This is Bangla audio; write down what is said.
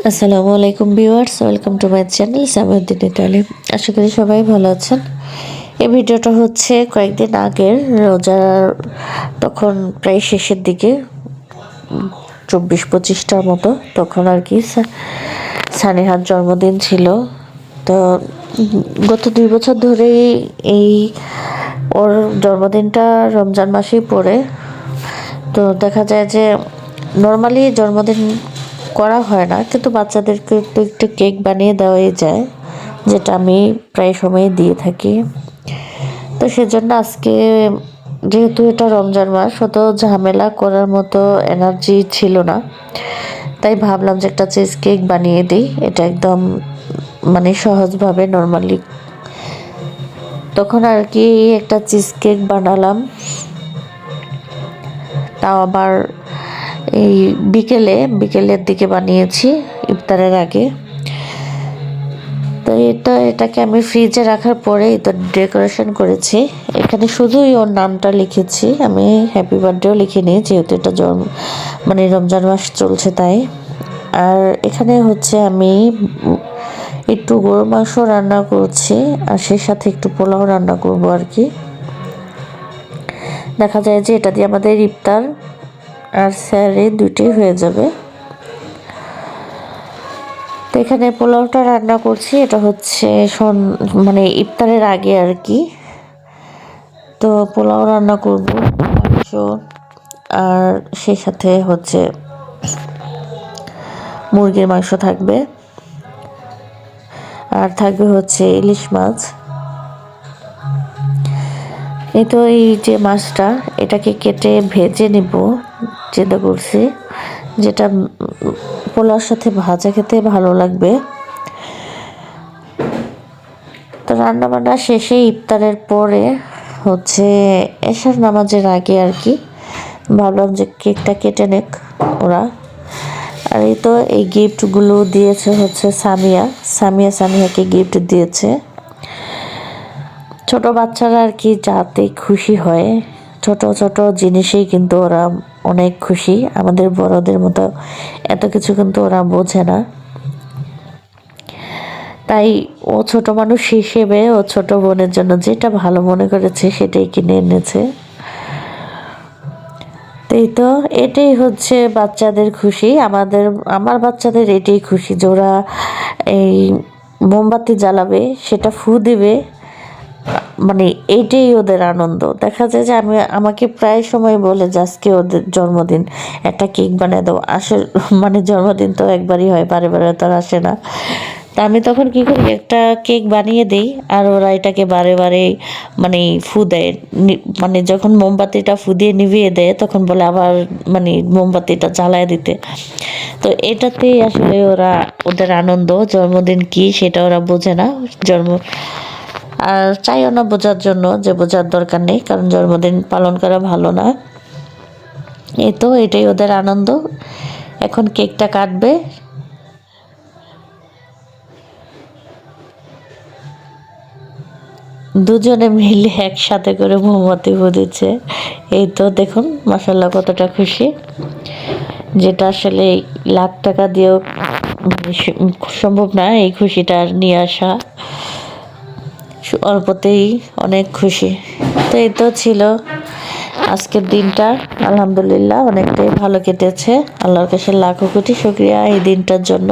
আসসালামু আলাইকুম viewers, welcome to my channel Samiuddin Italy. আশা করি সবাই ভালো আছেন। এই ভিডিওটা হচ্ছে কয়েকদিন আগের রোজার, তখন প্রায় শেষের দিকে 24-25টার মতো, তখন আর কি সানেহার জন্মদিন ছিল। তো গত 2 বছর ধরেই এই ওর জন্মদিনটা রমজান মাসেই পড়ে। তো দেখা যায় যে নর্মালি জন্মদিন করা হয় না, কিন্তু বাচ্চাদেরকে তো একটু কেক বানিয়ে দেওয়াই যায়, যেটা আমি প্রায় সময় দিয়ে থাকি। তো সেজন্য আজকে, যেহেতু এটা রমজান মাস, অত ঝামেলা করার মতো এনার্জি ছিল না, তাই ভাবলাম যে একটা চিজ কেক বানিয়ে দিই। এটা একদম সহজভাবে নর্মালি। তখন আর কি একটা চিজ কেক বানালাম, তাও আবার এই বিকেলের দিকে বানিয়েছি, ইফতারের আগে। তো এটাকে আমি ফ্রিজে রাখার পরে তো ডেকোরেশন করেছি। এখানে শুধুই ওর নামটা লিখেছি, আমি হ্যাপি বার্থডেও লিখিনি, যেহেতু এটা রমজান মাস চলছে তাই। আর এখানে হচ্ছে আমি একটু গরুর মাংস রান্না করছি, আর সেই সাথে একটু পোলাও রান্না করবো আর কি। দেখা যায় যে এটা দিয়ে আমাদের ইফতার আর স্যারে দুইটাই হয়ে যাবে। তো এখানে পোলাওটা রান্না করছি, এটা হচ্ছে ইফতারের আগে আর কি। তো পোলাও রান্না করব, মাংস, আর সেই সাথে হচ্ছে মুরগির মাংস থাকবে, আর থাকবে হচ্ছে ইলিশ মাছ। এই যে মাছটা, এটাকে কেটে ভেজে নিব, চিন্তা করছি, যেটা পোলাওর সাথে ভাজা খেতে ভালো লাগবে। তো রান্নাবান্না শেষে ইফতারের পরে হচ্ছে এশার নামাজের আগে আর কি ভাবলাম যে কেকটা কেটে ওরা। আর এই গিফটগুলো দিয়েছে হচ্ছে সামিয়াকে গিফট দিয়েছে। ছোট বাচ্চারা আর কি যাতে খুশি হয়, ছোট ছোট জিনিসেই কিন্তু ওরা অনেক খুশি। আমাদের বড়দের মতো এত কিছু কিন্তু ওরা বোঝে না, তাই ও ছোট মানুষ হিসেবে ও ছোট বোনের জন্য যেটা ভালো মনে করেছে সেটাই কিনে এনেছে। তো এটাই হচ্ছে বাচ্চাদের খুশি, আমার বাচ্চাদের এটাই খুশি যে ওরা এই মোমবাতি জ্বালাবে, সেটা ফু দিবে, এইটাই ওদের আনন্দ। দেখা যায় যে আমাকে প্রায় সময় বলে যে আজকে ওদের জন্মদিন, একটা কেক বানিয়ে দাও। জন্মদিন তো একবারই হয়, বারে বারে তো আর আসে না। তা আমি তখন কি করি, একটা কেক বানিয়ে দিই, আর ওরা এটাকে বারে বারে ফু দেয়। যখন মোমবাতিটা ফু দিয়ে নিভিয়ে দেয়, তখন বলে আবার মোমবাতিটা জ্বালায় দিতে। তো এটাতেই আসলে ওদের আনন্দ। জন্মদিন কি সেটা ওরা বোঝে না, আর চাইও না বোঝার জন্য, যে বোঝার দরকার নেই, কারণ জন্মদিন পালন করা ভালো না। এটাই ওদের আনন্দ। এখন কেকটা কাটবে, দুজনে মিলে একসাথে করে মোমবাতি ফুদিচ্ছে। দেখুন মাশাআল্লাহ কতটা খুশি, যেটা আসলে লাখ টাকা দিয়েও সম্ভব না এই খুশিটা নিয়ে আসা। অল্পতেই অনেক খুশি। তো ছিল আজকের দিনটা, আলহামদুলিল্লাহ অনেকটাই ভালো কেটেছে। আল্লাহর কাছে লাখো কোটি শুকরিয়া এই দিনটার জন্য।